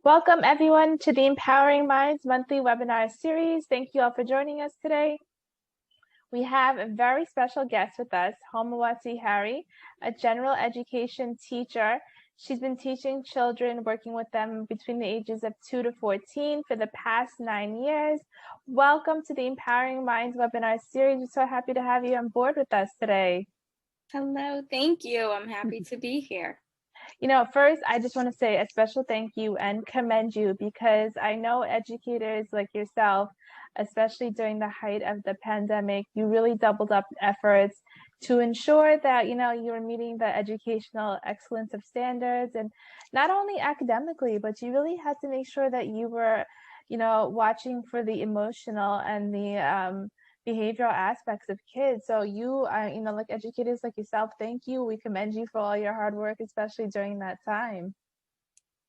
Welcome everyone to the Empowering Minds monthly webinar series. Thank you all for joining us today. We have a very special guest with us, Homawati Harry, a general education teacher. She's been teaching children, working with them between the ages of 2 to 14 for the past 9 years. Welcome to the Empowering Minds webinar series. We're so happy to have you on board with us today. Hello, thank you. I'm happy to be here. First, I just want to say a special thank you and commend you because I know educators like yourself, especially during the height of the pandemic, you really doubled up efforts to ensure that, you were meeting the educational excellence of standards, and not only academically, but you really had to make sure that you were, watching for the emotional and the behavioral aspects of kids. So you are, like educators like yourself, thank you. We commend you for all your hard work, especially during that time.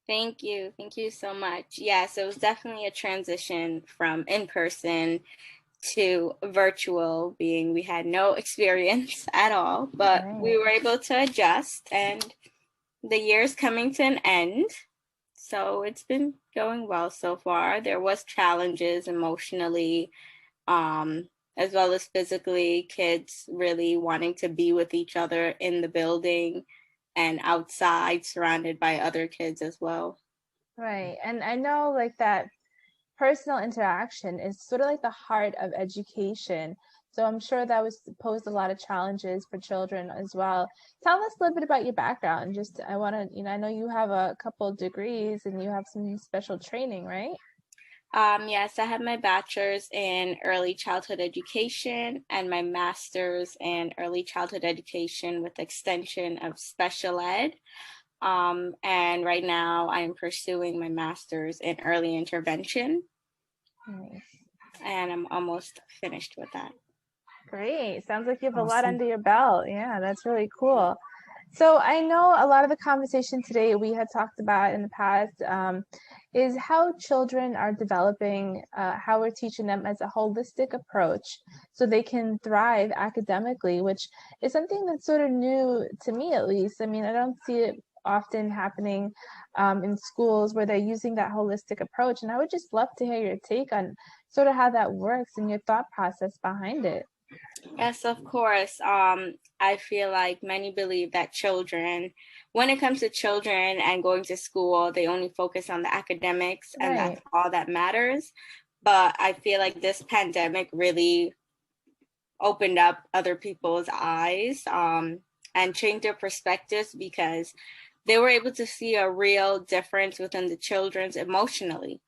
Thank you. Thank you so much. Yes, it was definitely a transition from in-person to virtual, being we had no experience at all, but we were able to adjust, and the year's coming to an end. So it's been going well so far. There was challenges emotionally, as well as physically, kids really wanting to be with each other in the building and outside surrounded by other kids as well. Right. And I know like that personal interaction is sort of like the heart of education. So I'm sure that was posed a lot of challenges for children as well. Tell us a little bit about your background. Just I want to, I know you have a couple degrees and you have some special training, right? Yes, I have my bachelor's in early childhood education and my master's in early childhood education with extension of special ed. And right now I am pursuing my master's in early intervention. Nice. And I'm almost finished with that. Great. Sounds like you have a lot under your belt. Yeah, that's really cool. So I know a lot of the conversation today we had talked about in the past is how children are developing, how we're teaching them as a holistic approach so they can thrive academically, which is something that's sort of new to me, at least. I mean, I don't see it often happening in schools where they're using that holistic approach. And I would just love to hear your take on sort of how that works and your thought process behind it. Yes, of course. I feel like many believe that children, when it comes to children and going to school, they only focus on the academics and that's all that matters. But I feel like this pandemic really opened up other people's eyes and changed their perspectives because they were able to see a real difference within the children's emotionally.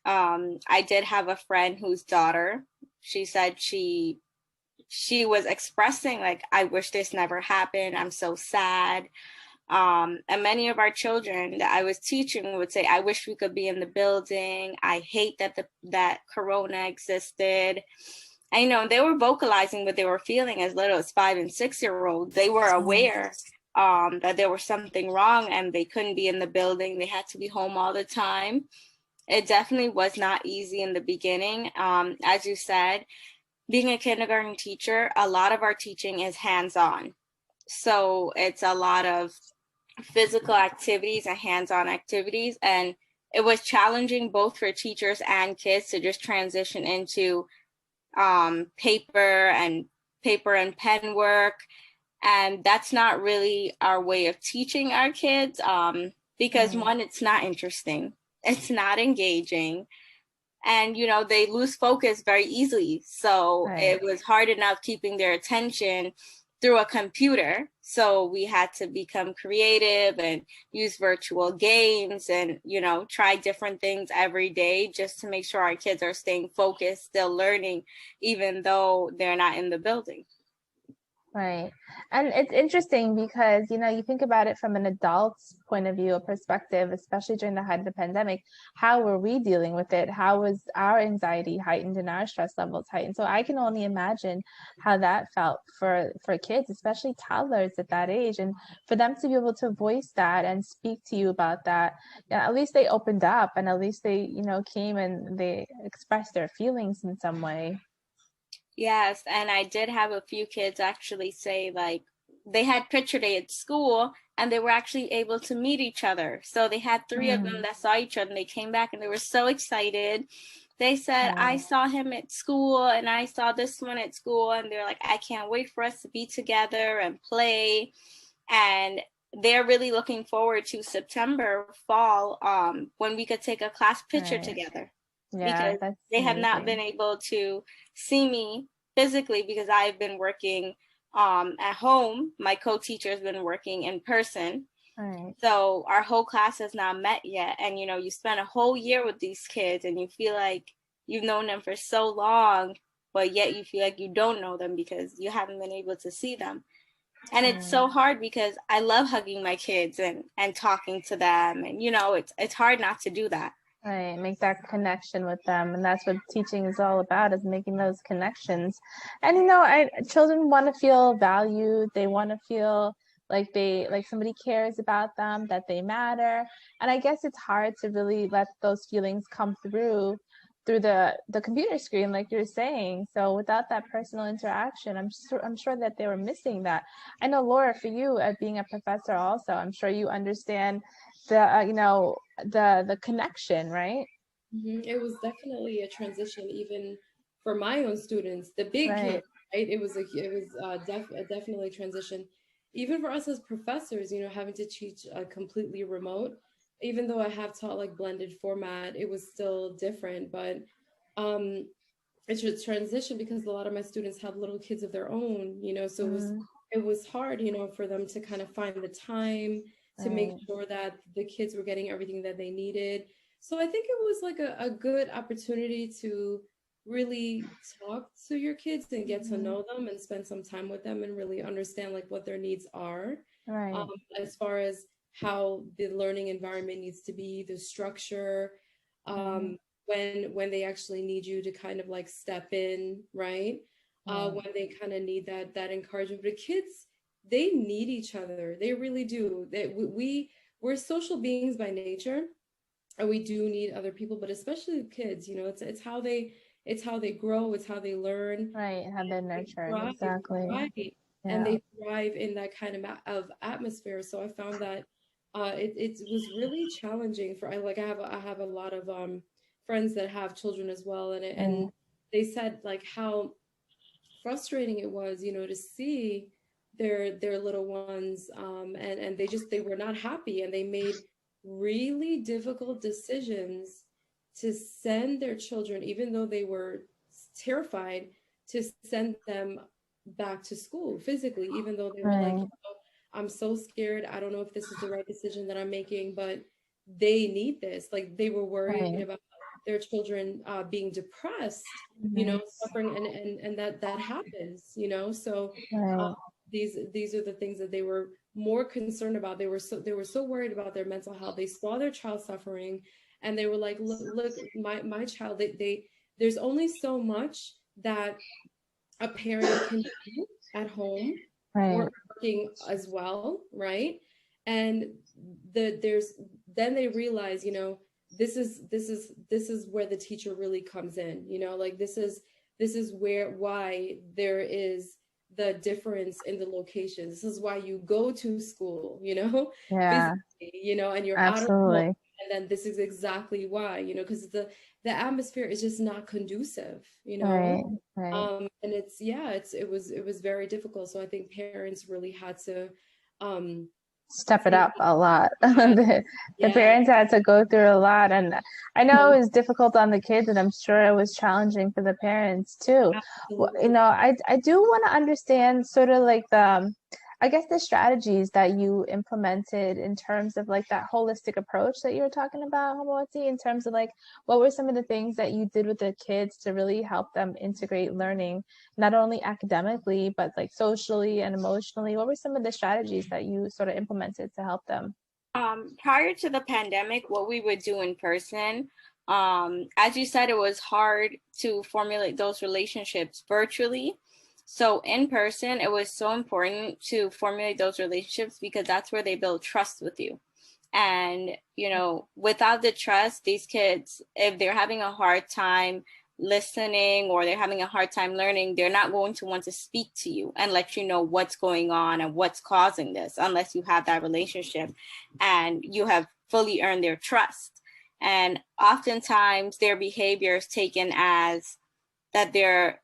I did have a friend whose daughter, she said she was expressing like, I wish this never happened. I'm so sad. And many of our children that I was teaching would say, I wish we could be in the building. I hate that Corona existed. And, they were vocalizing what they were feeling as little as 5 and 6 year olds. They were aware that there was something wrong and they couldn't be in the building. They had to be home all the time. It definitely was not easy in the beginning. As you said, being a kindergarten teacher, a lot of our teaching is hands-on. So it's a lot of physical activities and hands-on activities. And it was challenging both for teachers and kids to just transition into paper and pen work. And that's not really our way of teaching our kids because one, it's not interesting. It's not engaging. And, they lose focus very easily. So it was hard enough keeping their attention through a computer. So we had to become creative and use virtual games and, try different things every day just to make sure our kids are staying focused, still learning, even though they're not in the building. Right. And it's interesting because, you think about it from an adult's point of view or perspective, especially during the height of the pandemic, how were we dealing with it? How was our anxiety heightened and our stress levels heightened? So I can only imagine how that felt for kids, especially toddlers at that age. And for them to be able to voice that and speak to you about that, at least they opened up and at least they, came and they expressed their feelings in some way. Yes, and I did have a few kids actually say like they had picture day at school and they were actually able to meet each other. So they had 3 of them that saw each other, and they came back and they were so excited. They said, I saw him at school and I saw this one at school, and they're like, I can't wait for us to be together and play. And they're really looking forward to September, fall, when we could take a class picture together. Yeah, because they have not been able to see me physically because I've been working at home. My co-teacher has been working in person. Right. So our whole class has not met yet. And, you know, you spend a whole year with these kids and you feel like you've known them for so long, but yet you feel like you don't know them because you haven't been able to see them. And it's so hard because I love hugging my kids and talking to them. And, you know, it's hard not to do that. Right, make that connection with them, and that's what teaching is all about, is making those connections. And you know, children want to feel valued. They want to feel like somebody cares about them, that they matter. And I guess it's hard to really let those feelings come through the computer screen, like you're saying. So without that personal interaction, I'm sure that they were missing that. I know, Laura, for you, being a professor also, I'm sure you understand the you know, the connection, right? It was definitely a transition, even for my own students, the big kids, right? It was definitely a transition, even for us as professors, you know, having to teach completely remote. Even though I have taught like blended format, it was still different. But it's a transition because a lot of my students have little kids of their own, you know, so it was hard, you know, for them to kind of find the time to make sure that the kids were getting everything that they needed. So I think it was like a good opportunity to really talk to your kids and get to know them and spend some time with them and really understand like what their needs are, as far as how the learning environment needs to be, the structure, when they actually need you to kind of like step in, right? When they kind of need that encouragement. But kids, they need each other. They really do. We're social beings by nature, and we do need other people, but especially kids, you know, it's how they grow, it's how they learn. Right, how they're nurtured, exactly. Right. Yeah. And they thrive in that kind of atmosphere. So I found that it was really challenging for I have a lot of friends that have children as well, and they said like how frustrating it was, you know, to see their little ones, and they were not happy, and they made really difficult decisions to send their children, even though they were terrified, to send them back to school physically, even though they were like, you know, I'm so scared, I don't know if this is the right decision that I'm making, but they need this. Like they were worried about their children being depressed, you know, suffering, and that happens, you know. So these are the things that they were more concerned about. They were so worried about their mental health. They saw their child suffering, and they were like, look, my child, there's only so much that a parent can do at home or working as well, right? And then they realize, you know, this is where the teacher really comes in, you know, like this is why there is the difference in the locations. This is why you go to school, you know, physically, you know, and you're out of home. And then this is exactly why, you know, because the atmosphere is just not conducive, you know. And it was very difficult. So I think parents really had to step it up a lot. The parents had to go through a lot, and I know it was difficult on the kids, and I'm sure it was challenging for the parents too. Well, you know, I do want to understand sort of like I guess the strategies that you implemented in terms of like that holistic approach that you were talking about, Hamawati, in terms of like, what were some of the things that you did with the kids to really help them integrate learning, not only academically, but like socially and emotionally? What were some of the strategies that you sort of implemented to help them? Prior to the pandemic, what we would do in person, as you said, it was hard to formulate those relationships virtually. So in person, it was so important to formulate those relationships because that's where they build trust with you. And, you know, without the trust, these kids, if they're having a hard time listening or they're having a hard time learning, they're not going to want to speak to you and let you know what's going on and what's causing this unless you have that relationship and you have fully earned their trust. And oftentimes their behavior is taken as that they're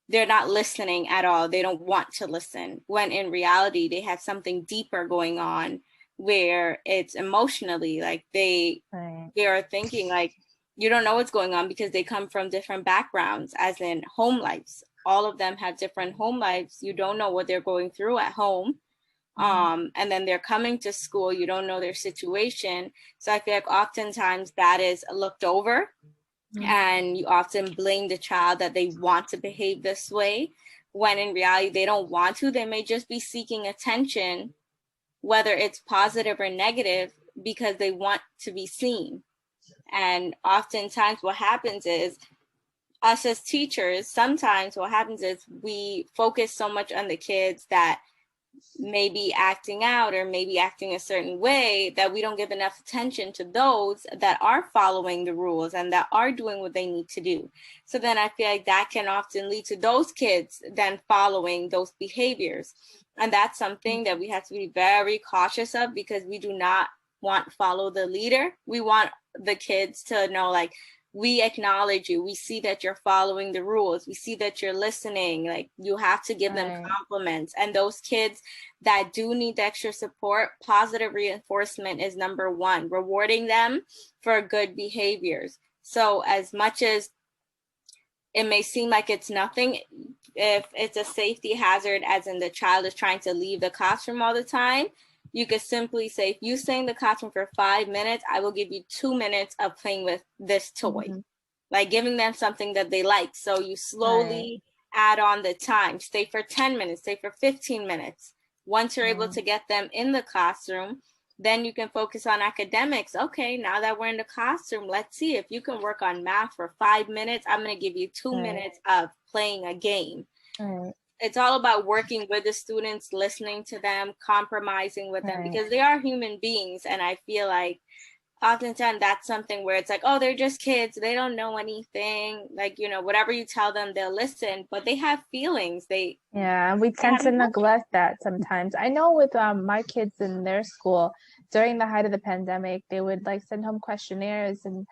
not listening at all. They don't want to listen, when in reality, they have something deeper going on where it's emotionally like they are thinking like, you don't know what's going on because they come from different backgrounds, as in home lives. All of them have different home lives. You don't know what they're going through at home. And then they're coming to school. You don't know their situation. So I feel like oftentimes that is looked over. And you often blame the child that they want to behave this way, when in reality, they don't want to. They may just be seeking attention, whether it's positive or negative, because they want to be seen. And oftentimes what happens is, us as teachers, sometimes what happens is we focus so much on the kids that maybe acting out or maybe acting a certain way that we don't give enough attention to those that are following the rules and that are doing what they need to do. So then I feel like that can often lead to those kids then following those behaviors. And that's something that we have to be very cautious of, because we do not want to follow the leader. We want the kids to know, like, we acknowledge you. We see that you're following the rules. We see that you're listening. Like, you have to give them compliments. And those kids that do need the extra support, positive reinforcement is number one, rewarding them for good behaviors. So as much as it may seem like it's nothing, if it's a safety hazard, as in the child is trying to leave the classroom all the time, you could simply say, if you stay in the classroom for 5 minutes, I will give you 2 minutes of playing with this toy. Like giving them something that they like. So you slowly add on the time. Stay for 10 minutes, stay for 15 minutes. Once you're able to get them in the classroom, then you can focus on academics. Okay, now that we're in the classroom, let's see if you can work on math for 5 minutes. I'm going to give you 2 minutes of playing a game. It's all about working with the students, listening to them, compromising with them, because they are human beings. And I feel like oftentimes that's something where it's like, oh, they're just kids. They don't know anything. Like, you know, whatever you tell them, they'll listen, but they have feelings. And we tend to neglect that sometimes. I know with my kids in their school, during the height of the pandemic, they would like send home questionnaires and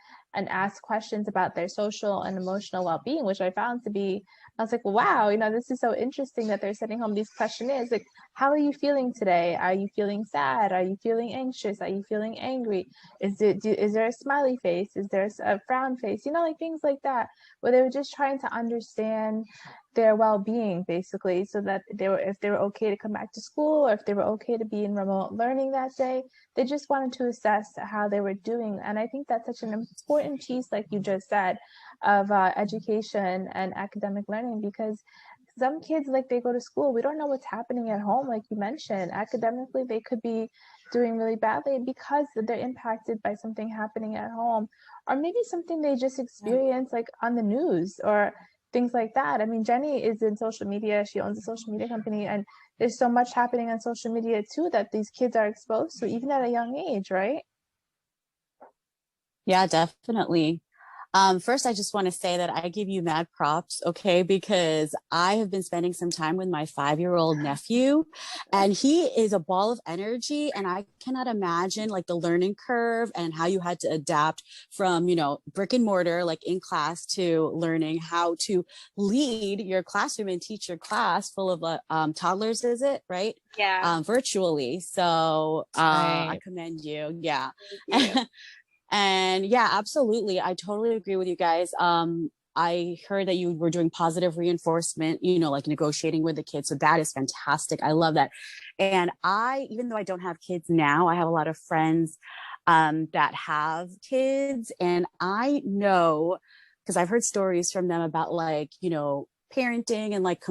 ask questions about their social and emotional well-being, which I found to be, I was like, wow, you know, this is so interesting that they're sending home these questionnaires. Like, how are you feeling today? Are you feeling sad? Are you feeling anxious? Are you feeling angry? Is there a smiley face? Is there a frown face? You know, like things like that, where they were just trying to understand their well-being, basically, so that if they were okay to come back to school, or if they were okay to be in remote learning that day. They just wanted to assess how they were doing. And I think that's such an important piece, like you just said, of education and academic learning, because some kids, like, they go to school, we don't know what's happening at home. Like you mentioned, academically, they could be doing really badly because they're impacted by something happening at home, or maybe something they just experience like on the news or things like that. I mean, Jenny is in social media. She owns a social media company, and there's so much happening on social media too that these kids are exposed to, even at a young age, right? Yeah, definitely. First, I just want to say that I give you mad props, okay? Because I have been spending some time with my 5-year-old nephew, and he is a ball of energy. And I cannot imagine like the learning curve and how you had to adapt from, you know, brick and mortar, like in class, to learning how to lead your classroom and teach your class full of toddlers, is it, right? Yeah. Virtually. So I commend you. Yeah. Thank you. And yeah, absolutely. I totally agree with you guys. I heard that you were doing positive reinforcement, you know, like negotiating with the kids. So that is fantastic. I love that. And even though I don't have kids now, I have a lot of friends that have kids. And I know, because I've heard stories from them about, like, you know, parenting and like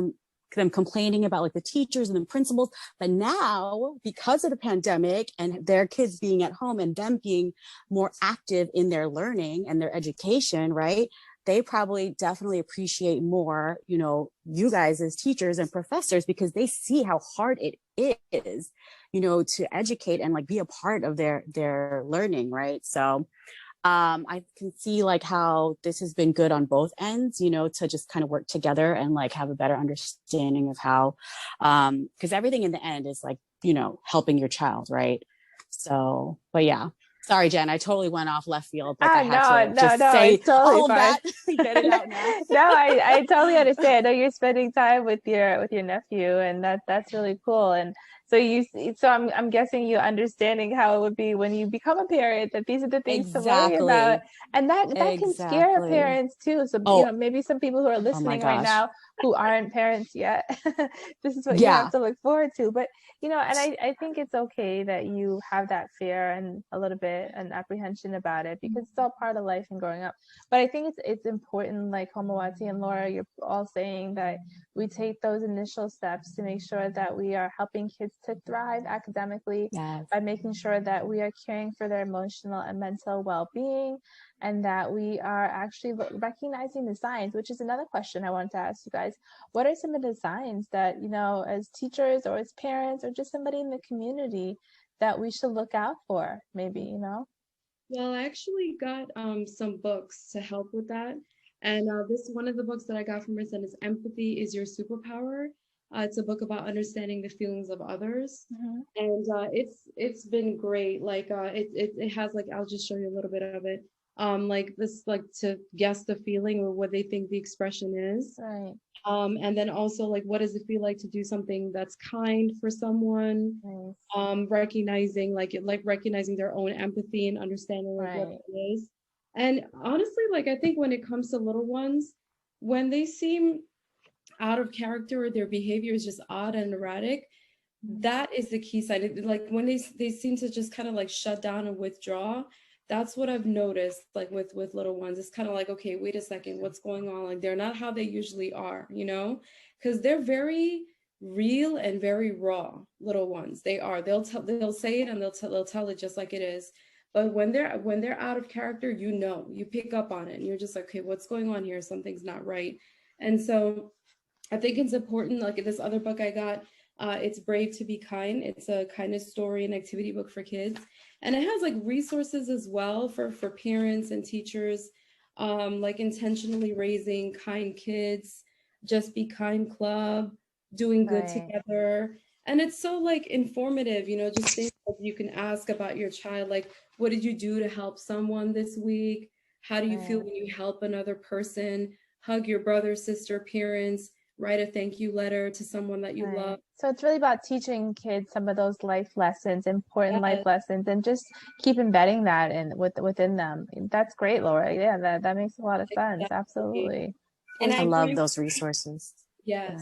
them complaining about like the teachers and the principals. But now, because of the pandemic and their kids being at home and them being more active in their learning and their education, right, they probably definitely appreciate more, you know, you guys as teachers and professors, because they see how hard it is, you know, to educate and like be a part of their learning, right? So I can see like how this has been good on both ends, you know, to just kind of work together and like have a better understanding of how, because everything in the end is like, you know, helping your child, right? So, but yeah. Sorry, Jen, I totally went off left field. Like I had to just say it's totally all of fine. that, get it out now. No, I totally understand. I know you're spending time with your nephew, and that's really cool. And so I'm guessing you understanding how it would be when you become a parent, that these are the things to worry about, and that can scare parents too. So you know, maybe some people who are listening right now who aren't parents yet, this is what you have to look forward to. But you know, and I think it's okay that you have that fear and a little bit an apprehension about it, because it's all part of life and growing up. But I think it's important, like Homawati and Laura, you're all saying, that we take those initial steps to make sure that we are helping kids to thrive academically by making sure that we are caring for their emotional and mental well-being, and that we are actually recognizing the signs, which is another question I wanted to ask you guys. What are some of the signs that, you know, as teachers or as parents or just somebody in the community, that we should look out for, maybe, you know? Well, I actually got some books to help with that. And this one of the books that I got from my son is Empathy is Your Superpower. It's a book about understanding the feelings of others. And it's been great. Like it has, like, I'll just show you a little bit of it. Like this, like to guess the feeling or what they think the expression is. Right. And then also, like, what does it feel like to do something that's kind for someone? Nice. Recognizing recognizing their own empathy and understanding like what it is. And honestly, like, I think when it comes to little ones, when they seem out of character or their behavior is just odd and erratic, that is the key sign. Like when they seem to just kind of like shut down and withdraw, that's what I've noticed, like with little ones. It's kind of like, okay, wait a second, what's going on? Like they're not how they usually are, you know, because they're very real and very raw. Little ones, they are. They'll say it and they'll tell it just like it is. But when they're out of character, you know, you pick up on it, and you're just like, okay, what's going on here? Something's not right. And so I think it's important. Like this other book I got, it's Brave to Be Kind. It's a kindness story and activity book for kids. And it has like resources as well for parents and teachers, like intentionally raising kind kids, Just Be Kind Club, Doing Good Together. And it's so like informative, you know, just things that you can ask about your child. Like, what did you do to help someone this week? How do you feel when you help another person? Hug your brother, sister, parents, write a thank you letter to someone that you love. So it's really about teaching kids some of those life lessons, important life lessons, and just keep embedding that within them. That's great, Laura. Yeah, that makes a lot of sense. Absolutely. And I love those resources. Yes.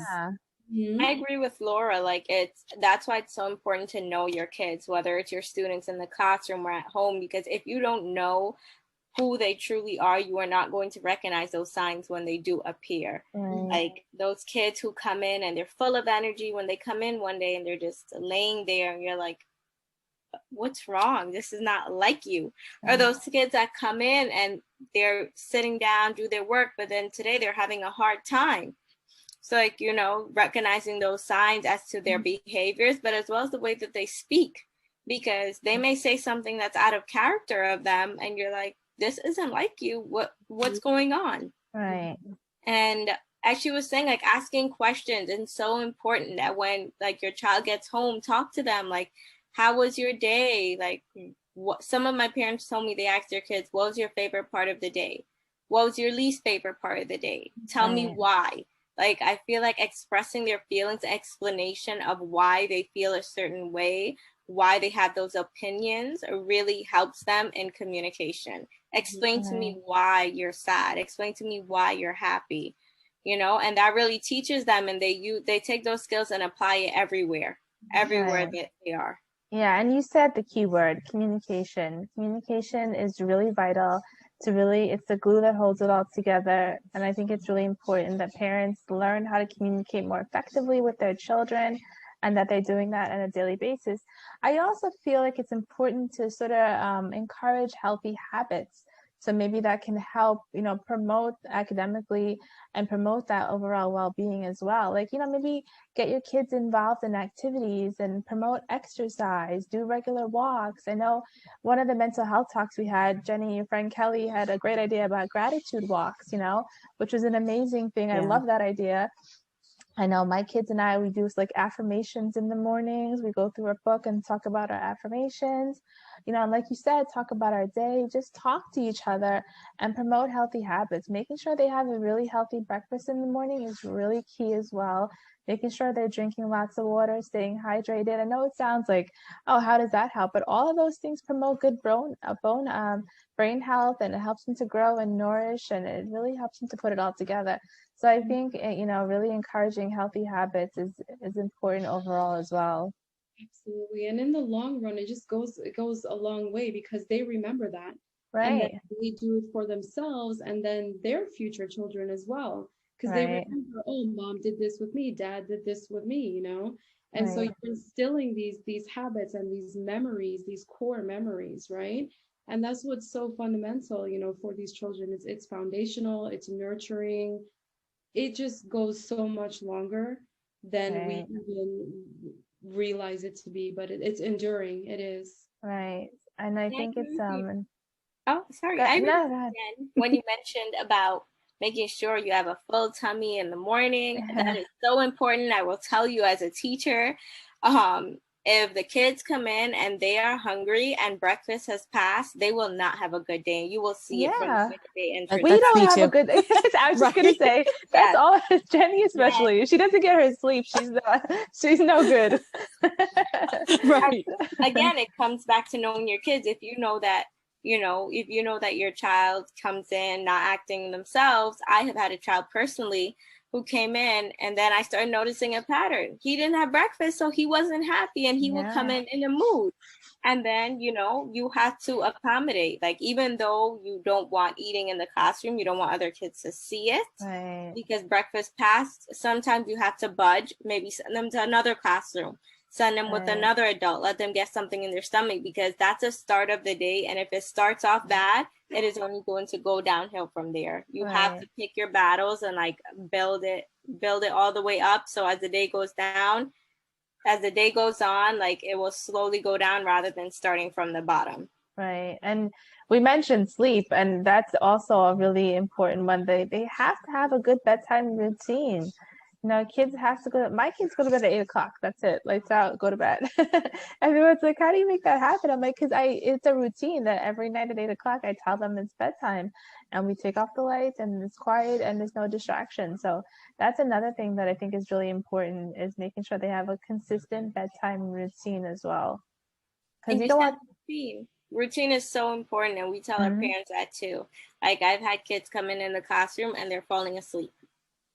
I agree with Laura. Like that's why it's so important to know your kids, whether it's your students in the classroom or at home, because if you don't know who they truly are, you are not going to recognize those signs when they do appear. Like those kids who come in and they're full of energy when they come in one day and they're just laying there and you're like, what's wrong? This is not like you. Or those kids that come in and they're sitting down, do their work, but then today they're having a hard time. So like, you know, recognizing those signs as to their behaviors, but as well as the way that they speak, because they may say something that's out of character of them and you're like, this isn't like you. What's going on? Right. And as she was saying, like asking questions is so important, that when like your child gets home, talk to them. Like, how was your day? Like what some of my parents told me, they asked their kids, what was your favorite part of the day? What was your least favorite part of the day? Tell me why. Like, I feel like expressing their feelings, explanation of why they feel a certain way, why they have those opinions, really helps them in communication. Explain to me why you're sad. Explain to me why you're happy, you know, and that really teaches them, and they take those skills and apply it everywhere that they are. Yeah, and you said the key word, communication. Communication is really vital it's the glue that holds it all together. And I think it's really important that parents learn how to communicate more effectively with their children, and that they're doing that on a daily basis. I also feel like it's important to sort of encourage healthy habits So maybe that can help, promote academically and promote that overall well-being as well. Like, maybe get your kids involved in activities and promote exercise, do regular walks. I know one of the mental health talks we had, Jenny, your friend Kelly, had a great idea about gratitude walks, which was an amazing thing. I love that idea. I know my kids and I, we do like affirmations in the mornings. We go through a book and talk about our affirmations, and like you said, talk about our day, just talk to each other and promote healthy habits. Making sure they have a really healthy breakfast in the morning is really key as well. Making sure they're drinking lots of water, staying hydrated. I know it sounds like, oh, how does that help? But all of those things promote good brain health, and it helps them to grow and nourish, and it really helps them to put it all together. So I think, really encouraging healthy habits is important overall as well. Absolutely. And in the long run, it goes a long way, because they remember that. Right. And then they do it for themselves and then their future children as well. Because they remember, oh, mom did this with me, dad did this with me, And so you're instilling these habits and these memories, these core memories, right? And that's what's so fundamental, for these children. It's foundational, it's nurturing. It just goes so much longer than we even realize it to be, but it's enduring. It is. Right. And I think it's oh, sorry. When you mentioned about making sure you have a full tummy in the morning, that is so important. I will tell you, as a teacher, if the kids come in and they are hungry and breakfast has passed, they will not have a good day. You will see it from the day enter. We don't have a good day. I was just gonna say that's all. Jenny especially, if she doesn't get her sleep, she's no good. Right. Again, it comes back to knowing your kids. If you know that your child comes in not acting themselves. I have had a child personally who came in, and then I started noticing a pattern. He didn't have breakfast, so he wasn't happy, and he would come in a mood. And then, you have to accommodate. Like, even though you don't want eating in the classroom, you don't want other kids to see it, because breakfast passed. Sometimes you have to budge, maybe send them to another classroom, send them with another adult, let them get something in their stomach, because that's a start of the day. And if it starts off bad, it is only going to go downhill from there. You have to pick your battles and build it all the way up. So as the day goes on, it will slowly go down rather than starting from the bottom. Right. And we mentioned sleep, and that's also a really important one. They have to have a good bedtime routine. Kids have to my kids go to bed at 8:00. That's it. Lights out, go to bed. Everyone's like, how do you make that happen? I'm like, it's a routine that every night at 8:00, I tell them it's bedtime, and we take off the lights, and it's quiet, and there's no distraction. So that's another thing that I think is really important, is making sure they have a consistent bedtime routine as well. Because you don't want routine is so important, and we tell our parents that too. Like, I've had kids come in the classroom and they're falling asleep,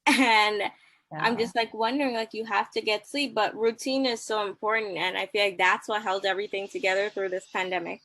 and I'm just wondering, you have to get sleep, but routine is so important. And I feel like that's what held everything together through this pandemic,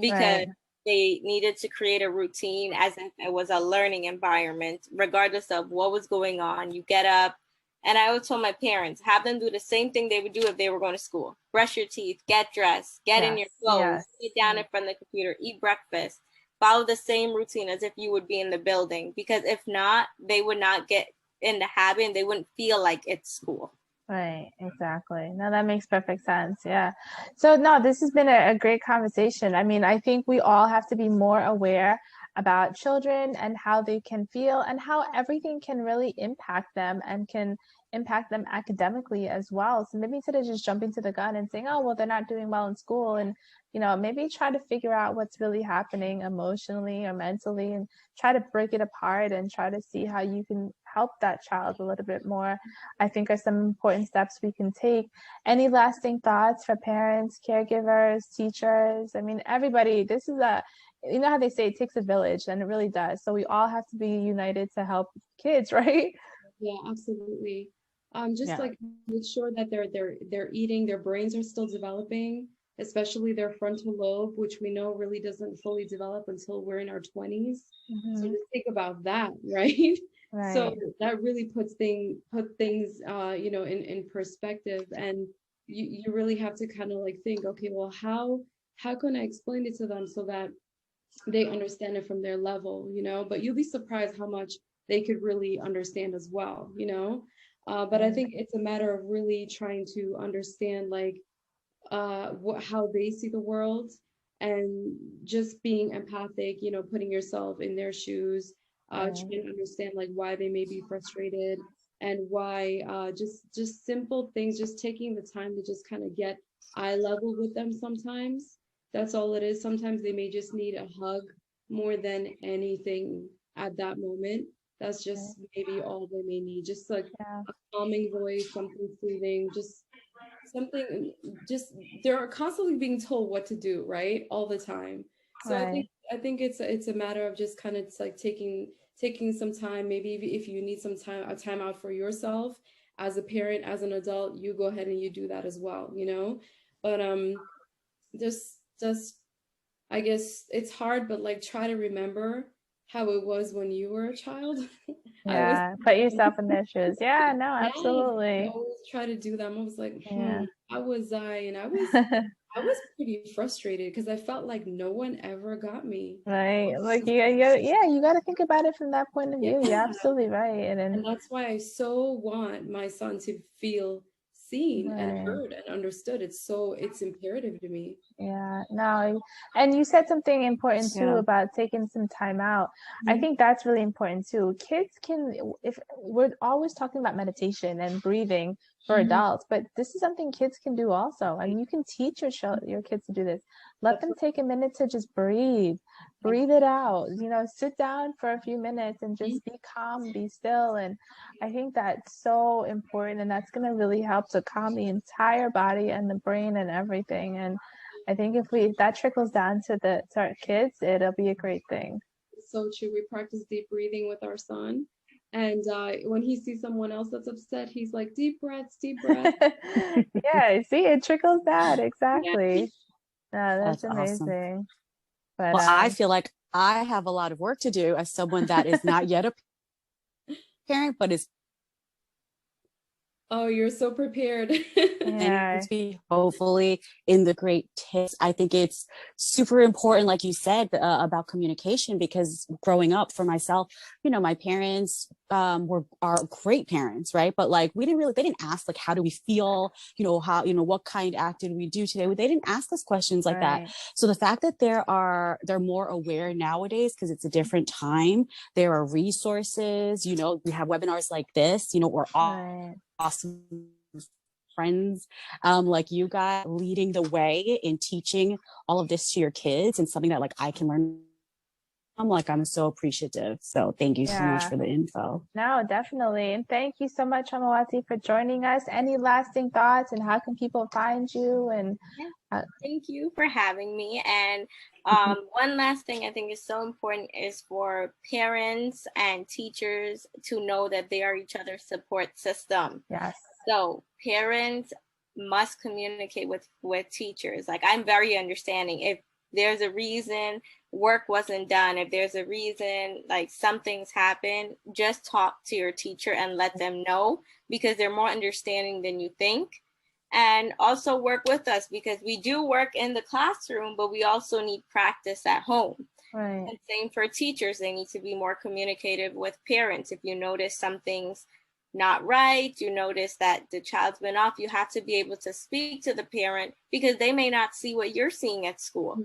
because they needed to create a routine as if it was a learning environment, regardless of what was going on. You get up, and I always told my parents, have them do the same thing they would do if they were going to school. Brush your teeth, get dressed, get in your clothes, sit down in front of the computer, eat breakfast, follow the same routine as if you would be in the building, because if not, they would not get in the habit, and they wouldn't feel like it's school. Right, exactly. No, that makes perfect sense. Yeah. So no, this has been a great conversation. I mean, I think we all have to be more aware about children and how they can feel, and how everything can really impact them and can impact them academically as well. So maybe instead of just jumping to the gun and saying, oh, well, they're not doing well in school, and maybe try to figure out what's really happening emotionally or mentally, and try to break it apart and try to see how you can help that child a little bit more, I think are some important steps we can take. Any lasting thoughts for parents, caregivers, teachers? I mean, everybody, this is how they say it takes a village, and it really does. So we all have to be united to help kids, right? Yeah, absolutely. Make sure that they're eating, their brains are still developing, especially their frontal lobe, which we know really doesn't fully develop until we're in our 20s. So just think about that, right? So that really put things in perspective, and you really have to kind of think, okay, well, how can I explain it to them so that they understand it from their level, you know, but you'll be surprised how much they could really understand as well, you know. But I think it's a matter of really trying to understand like how they see the world, and just being empathic, you know, putting yourself in their shoes, trying to understand like why they may be frustrated, and why just simple things, just taking the time to just kind of get eye level with them sometimes. That's all it is. Sometimes they may just need a hug more than anything at that moment. That's just maybe all they may need. Just like a calming voice, something soothing, just something, just they're constantly being told what to do, right? All the time. So I think it's a matter of just kind of like taking some time, maybe if you need some time, a time out for yourself as a parent, as an adult, you go ahead and you do that as well, you know. But just I guess it's hard, but like try to remember how it was when you were a child. Yeah, put yourself in their shoes. Yeah, no, Yes, I absolutely. always try to do that. I was like, Yeah. how was I? And I was pretty frustrated because I felt like no one ever got me. Right. Like you got to think about it from that point of view. You're Yeah. absolutely right. And And then that's why I so want my son to feel seen and right. heard and understood. It's imperative to me. Yeah, no, and you said something important too about taking some time out. I think that's really important too. Kids can, if we're always talking about meditation and breathing for adults, but this is something kids can do also. And you can teach your kids to do this. Let them take a minute to just breathe it out. You know, sit down for a few minutes and just be calm, be still. And I think that's so important, and that's going to really help to calm the entire body and the brain and everything. And I think if that trickles down to our kids, it'll be a great thing. So true. We practice deep breathing with our son. And when he sees someone else that's upset, he's like, deep breaths, deep breaths. Yeah, see, it trickles down. Exactly. Yeah. No, that's awesome. amazing. But well, I feel like I have a lot of work to do as someone that is not yet a parent, but is Oh, you're so prepared. yeah. to be hopefully in the great tips. I think it's super important, like you said, about communication, because growing up for myself, you know, my parents are great parents, right? But like they didn't ask like, how do we feel? You know, what kind of act did we do today? They didn't ask us questions like that. So the fact that they're more aware nowadays, because it's a different time, there are resources, you know, we have webinars like this, you know, or awesome friends like you guys leading the way in teaching all of this to your kids, and something that like I can learn. I'm so appreciative. So thank you so much for the info. No, definitely. And thank you so much, Amawati, for joining us. Any lasting thoughts, and how can people find you? And thank you for having me. And one last thing I think is so important is for parents and teachers to know that they are each other's support system. Yes. So parents must communicate with teachers. Like, I'm very understanding. If there's a reason work wasn't done, if there's a reason like something's happened, just talk to your teacher and let them know, because they're more understanding than you think. And also work with us, because we do work in the classroom, but we also need practice at home. Right. And same for teachers. They need to be more communicative with parents. If you notice something's not right, you notice that the child's been off, you have to be able to speak to the parent, because they may not see what you're seeing at school,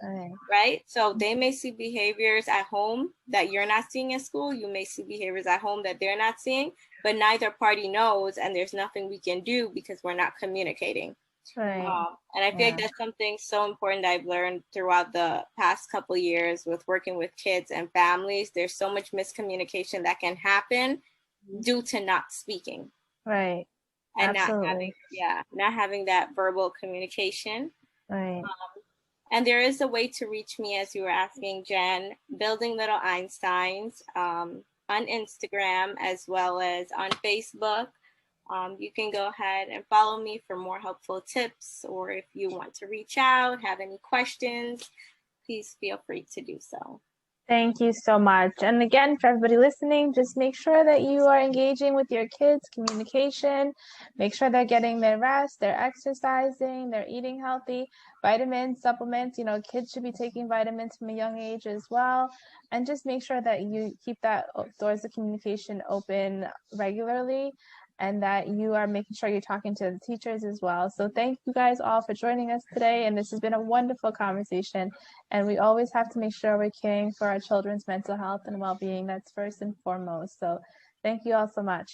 right? So they may see behaviors at home that you're not seeing at school. You may see behaviors at home that they're not seeing, but neither party knows, and there's nothing we can do because we're not communicating. Right. And I feel like that's something so important I've learned throughout the past couple of years with working with kids and families. There's so much miscommunication that can happen due to not speaking. Right. And absolutely. not having that verbal communication. Right. And there is a way to reach me, as you were asking, Jen, Building Little Einsteins, on Instagram as well as on Facebook. You can go ahead and follow me for more helpful tips, or if you want to reach out, have any questions, please feel free to do so. Thank you so much. And again, for everybody listening, just make sure that you are engaging with your kids, communication, make sure they're getting their rest, they're exercising, they're eating healthy, vitamins, supplements, kids should be taking vitamins from a young age as well. And just make sure that you keep that doors of communication open regularly, and that you are making sure you're talking to the teachers as well. So thank you guys all for joining us today. And this has been a wonderful conversation. And we always have to make sure we're caring for our children's mental health and well-being. That's first and foremost. So thank you all so much.